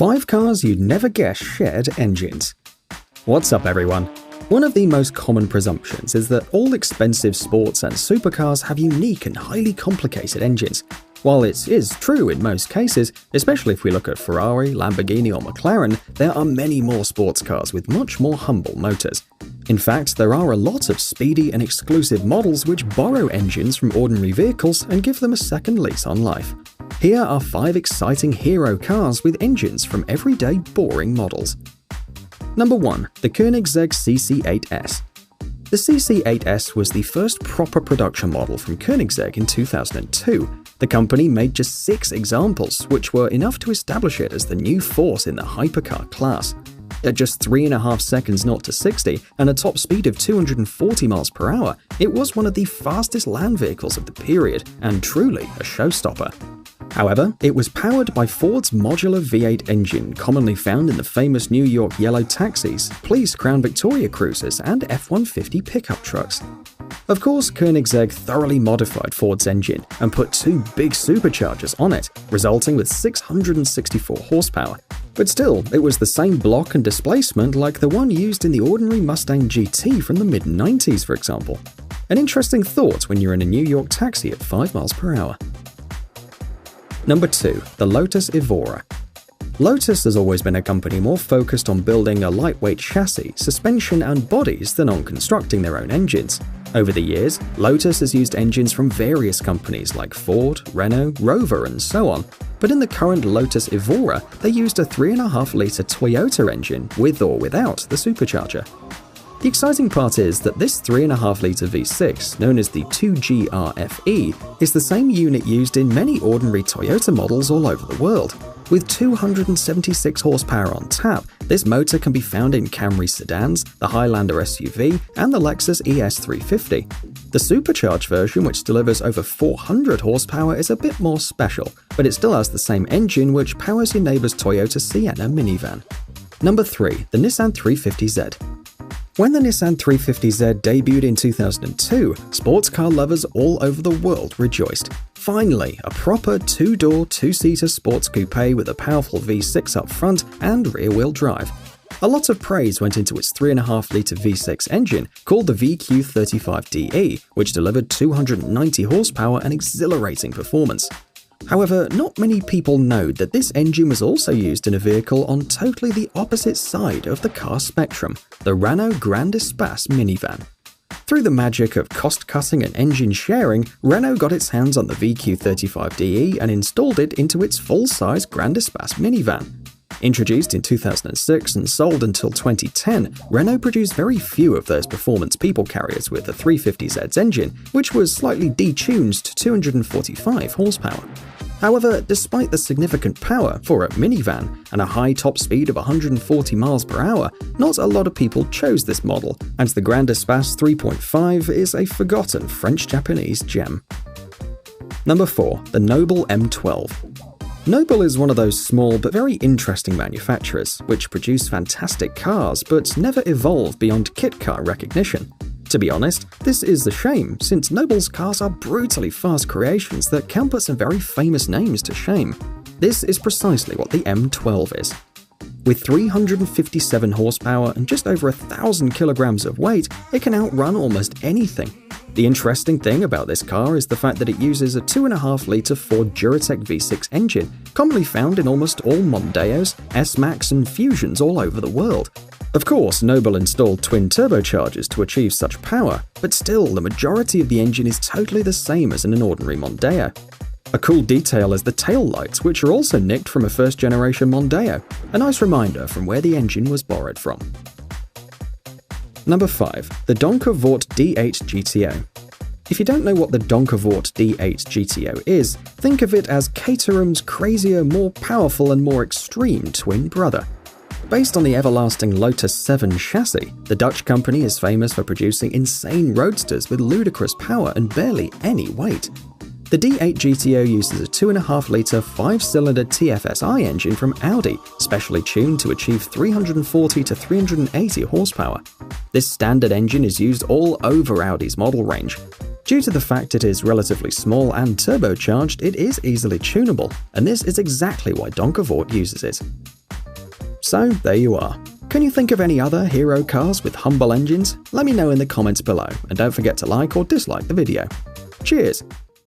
5 cars you'd never guess shared engines. What's up everyone? One of the most common presumptions is that all expensive sports and supercars have unique and highly complicated engines. While it is true in most cases, especially if we look at Ferrari, Lamborghini or McLaren, there are many more sports cars with much more humble motors. In fact, there are a lot of speedy and exclusive models which borrow engines from ordinary vehicles and give them a second lease on life. Here are 5 exciting hero cars with engines from everyday boring models. Number 1. The Koenigsegg CC8S. The CC8S was the first proper production model from Koenigsegg in 2002. The company made just 6 examples, which were enough to establish it as the new force in the hypercar class. At just 3.5 seconds 0 to 60 and a top speed of 240 miles per hour, it was one of the fastest land vehicles of the period and truly a showstopper. However, it was powered by Ford's modular V8 engine commonly found in the famous New York yellow taxis, police Crown Victoria cruisers, and F-150 pickup trucks. Of course, Koenigsegg thoroughly modified Ford's engine and put 2 big superchargers on it, resulting with 664 horsepower. But still, it was the same block and displacement like the one used in the ordinary Mustang GT from the mid-90s, for example. An interesting thought when you're in a New York taxi at 5 miles per hour. Number 2. The Lotus Evora. Lotus has always been a company more focused on building a lightweight chassis, suspension and bodies than on constructing their own engines. Over the years, Lotus has used engines from various companies like Ford, Renault, Rover and so on, but in the current Lotus Evora, they used a 3.5-litre Toyota engine with or without the supercharger. The exciting part is that this 3.5-litre V6, known as the 2GRFE, is the same unit used in many ordinary Toyota models all over the world. With 276 horsepower on tap, this motor can be found in Camry sedans, the Highlander SUV, and the Lexus ES350. The supercharged version, which delivers over 400 horsepower, is a bit more special, but it still has the same engine which powers your neighbor's Toyota Sienna minivan. Number 3. The Nissan 350Z. When the Nissan 350Z debuted in 2002, sports car lovers all over the world rejoiced. Finally, a proper 2-door, 2-seater sports coupe with a powerful V6 up front and rear-wheel drive. A lot of praise went into its 3.5-litre V6 engine called the VQ35DE, which delivered 290 horsepower and exhilarating performance. However, not many people know that this engine was also used in a vehicle on totally the opposite side of the car spectrum, the Renault Grand Espace minivan. Through the magic of cost-cutting and engine sharing, Renault got its hands on the VQ35DE and installed it into its full-size Grand Espace minivan. Introduced in 2006 and sold until 2010, Renault produced very few of those performance people carriers with the 350Z's engine, which was slightly detuned to 245 horsepower. However, despite the significant power for a minivan and a high top speed of 140 miles per hour, not a lot of people chose this model, and the Grand Espace 3.5 is a forgotten French-Japanese gem. Number 4. The Noble M12. Noble is one of those small but very interesting manufacturers, which produce fantastic cars but never evolve beyond kit car recognition. To be honest, this is a shame, since Noble's cars are brutally fast creations that can put some very famous names to shame. This is precisely what the M12 is. With 357 horsepower and just over 1,000 kilograms of weight, it can outrun almost anything. The interesting thing about this car is the fact that it uses a 2.5-litre Ford Duratec V6 engine, commonly found in almost all Mondeos, S-Max and Fusions all over the world. Of course, Noble installed twin turbochargers to achieve such power, but still, the majority of the engine is totally the same as in an ordinary Mondeo. A cool detail is the tail lights, which are also nicked from a first-generation Mondeo, a nice reminder from where the engine was borrowed from. Number 5. The Donkervoort D8 GTO. If you don't know what the Donkervoort D8 GTO is, think of it as Caterham's crazier, more powerful and more extreme twin brother. Based on the everlasting Lotus 7 chassis, the Dutch company is famous for producing insane roadsters with ludicrous power and barely any weight. The D8 GTO uses a 2.5-litre 5-cylinder TFSI engine from Audi, specially tuned to achieve 340 to 380 horsepower. This standard engine is used all over Audi's model range. Due to the fact it is relatively small and turbocharged, it is easily tunable, and this is exactly why Donkervoort uses it. So there you are. Can you think of any other hero cars with humble engines? Let me know in the comments below, and don't forget to like or dislike the video. Cheers!